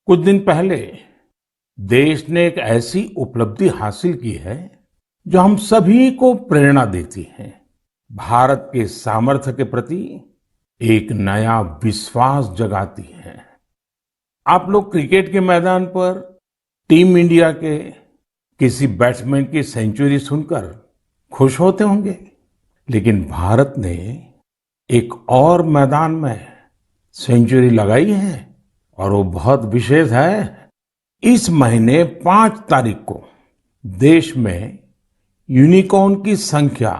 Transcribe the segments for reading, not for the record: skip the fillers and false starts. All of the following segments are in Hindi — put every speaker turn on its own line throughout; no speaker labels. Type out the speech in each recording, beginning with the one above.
कुछ दिन पहले देश ने एक ऐसी उपलब्धि हासिल की है जो हम सभी को प्रेरणा देती है। भारत के सामर्थ्य के प्रति एक नया विश्वास जगाती है। आप लोग क्रिकेट के मैदान पर टीम इंडिया के किसी बैट्समैन की सेंचुरी सुनकर खुश होते होंगे, लेकिन भारत ने एक और मैदान में सेंचुरी लगाई है और वो बहुत विशेष है। इस महीने 5 तारीख को देश में यूनिकॉर्न की संख्या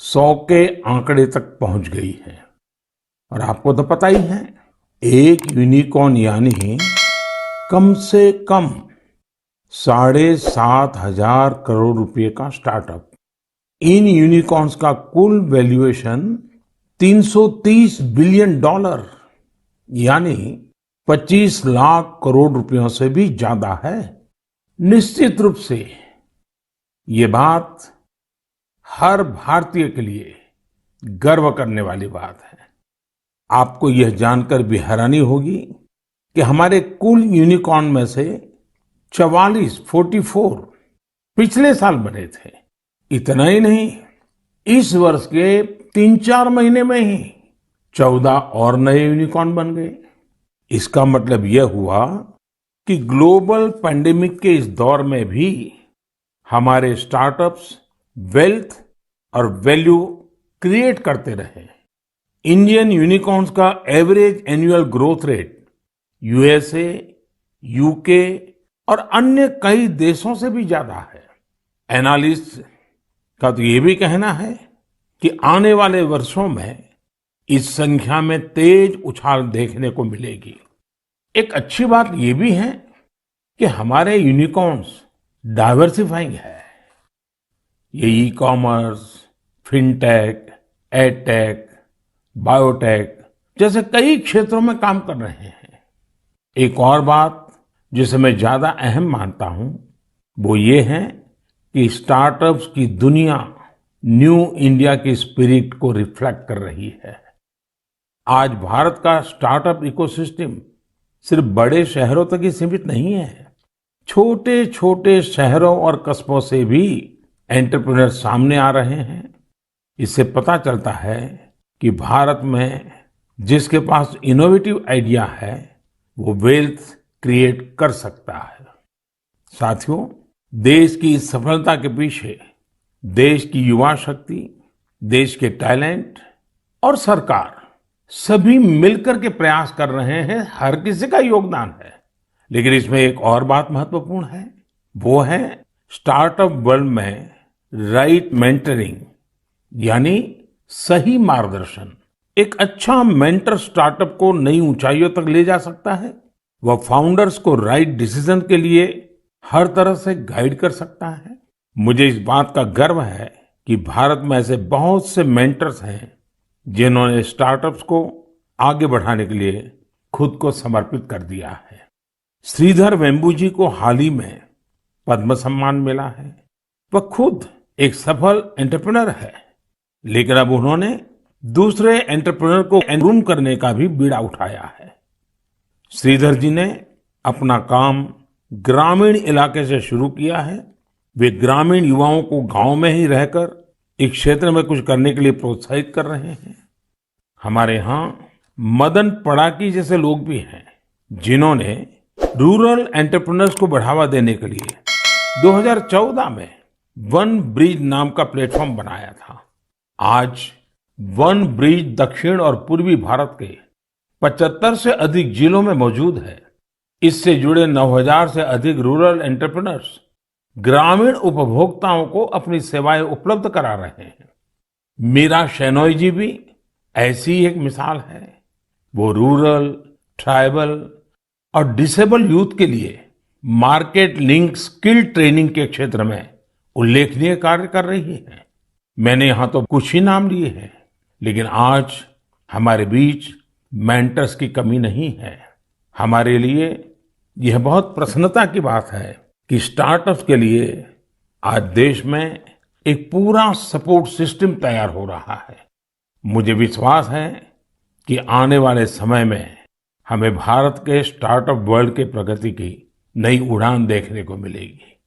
100 के आंकड़े तक पहुंच गई है। और आपको तो पता ही है, एक यूनिकॉर्न यानी कम से कम 7,500 करोड़ रुपए का स्टार्टअप। इन यूनिकॉर्न्स का कुल वैल्यूएशन $330 बिलियन यानी 25 लाख करोड़ रुपयों से भी ज्यादा है। निश्चित रूप से ये बात हर भारतीय के लिए गर्व करने वाली बात है। आपको यह जानकर भी हैरानी होगी कि हमारे कुल यूनिकॉर्न में से 44 पिछले साल बने थे। इतना ही नहीं, इस वर्ष के 3-4 महीने में ही 14 और नए यूनिकॉर्न बन गए। इसका मतलब यह हुआ कि ग्लोबल पैंडेमिक के इस दौर में भी हमारे स्टार्टअप्स वेल्थ और वैल्यू क्रिएट करते रहे। इंडियन यूनिकॉर्न्स का average annual growth rate USA, UK और अन्य कई देशों से भी ज्यादा है। एनालिस्ट का तो ये भी कहना है कि आने वाले वर्षों में इस संख्या में तेज उछाल देखने को मिलेगी। एक अच्छी बात ये भी है कि हमारे यूनिकॉर्न्स डाइवर्सिफाइंग है। ये e commerce, fintech, edtech, biotech जैसे कई क्षेत्रों में काम कर रहे हैं। एक और बात जिसे मैं ज्यादा अहम मानता हूं वो ये है कि स्टार्टअप्स की दुनिया न्यू इंडिया की स्पिरिट को रिफ्लेक्ट कर रही है। आज भारत का स्टार्टअप इकोसिस्टम सिर्फ बड़े शहरों तक ही सीमित नहीं है। छोटे छोटे शहरों और कस्बों से भी एंटरप्रेन्योर सामने आ रहे हैं। इससे पता चलता है कि भारत में जिसके पास इनोवेटिव आइडिया है वो वेल्थ क्रिएट कर सकता है। साथियों, देश की इस सफलता के पीछे देश की युवा शक्ति, देश के टैलेंट और सरकार सभी मिलकर के प्रयास कर रहे हैं। हर किसी का योगदान है। लेकिन इसमें एक और बात महत्वपूर्ण है, वो है स्टार्टअप वर्ल्ड में राइट मेंटरिंग यानी सही मार्गदर्शन। एक अच्छा मेंटर स्टार्टअप को नई ऊंचाइयों तक ले जा सकता है। वह फाउंडर्स को राइट डिसीजन के लिए हर तरह से गाइड कर सकता है। मुझे इस बात का गर्व है कि भारत में ऐसे बहुत से मेंटर्स हैं जिन्होंने स्टार्टअप्स को आगे बढ़ाने के लिए खुद को समर्पित कर दिया है। श्रीधर वेम्बू जी को हाल ही में पद्म सम्मान मिला है। वह खुद एक सफल एंटरप्रेन्योर है, लेकिन अब उन्होंने दूसरे एंटरप्रेन्योर को ग्रूम करने का भी बीड़ा उठाया है। श्रीधर जी ने अपना काम ग्रामीण इलाके से शुरू किया है। वे ग्रामीण युवाओं को गांव में ही रहकर इस क्षेत्र में कुछ करने के लिए प्रोत्साहित कर रहे हैं। हमारे यहाँ मदन पड़ाकी जैसे लोग भी हैं जिन्होंने रूरल एंटरप्रेन्योर्स को बढ़ावा देने के लिए 2014 में वन ब्रिज नाम का प्लेटफॉर्म बनाया था। आज वन ब्रिज दक्षिण और पूर्वी भारत के 75 से अधिक जिलों में मौजूद है। इससे जुड़े 9,000 से अधिक रूरल एंटरप्रेन्योर्स ग्रामीण उपभोक्ताओं को अपनी सेवाएं उपलब्ध करा रहे हैं। मीरा शेनॉय जी भी ऐसी ही एक मिसाल है। वो रूरल, ट्राइबल और डिसेबल यूथ के लिए मार्केट लिंक स्किल ट्रेनिंग के क्षेत्र में उल्लेखनीय कार्य कर रही है। मैंने यहाँ तो कुछ ही नाम लिए हैं, लेकिन आज हमारे बीच मेंटर्स की कमी नहीं है। हमारे लिए यह बहुत प्रसन्नता की बात है कि स्टार्टअप्स के लिए आज देश में एक पूरा सपोर्ट सिस्टम तैयार हो रहा है। मुझे विश्वास है कि आने वाले समय में हमें भारत के स्टार्टअप वर्ल्ड के प्रगति की नई उड़ान देखने को मिलेगी।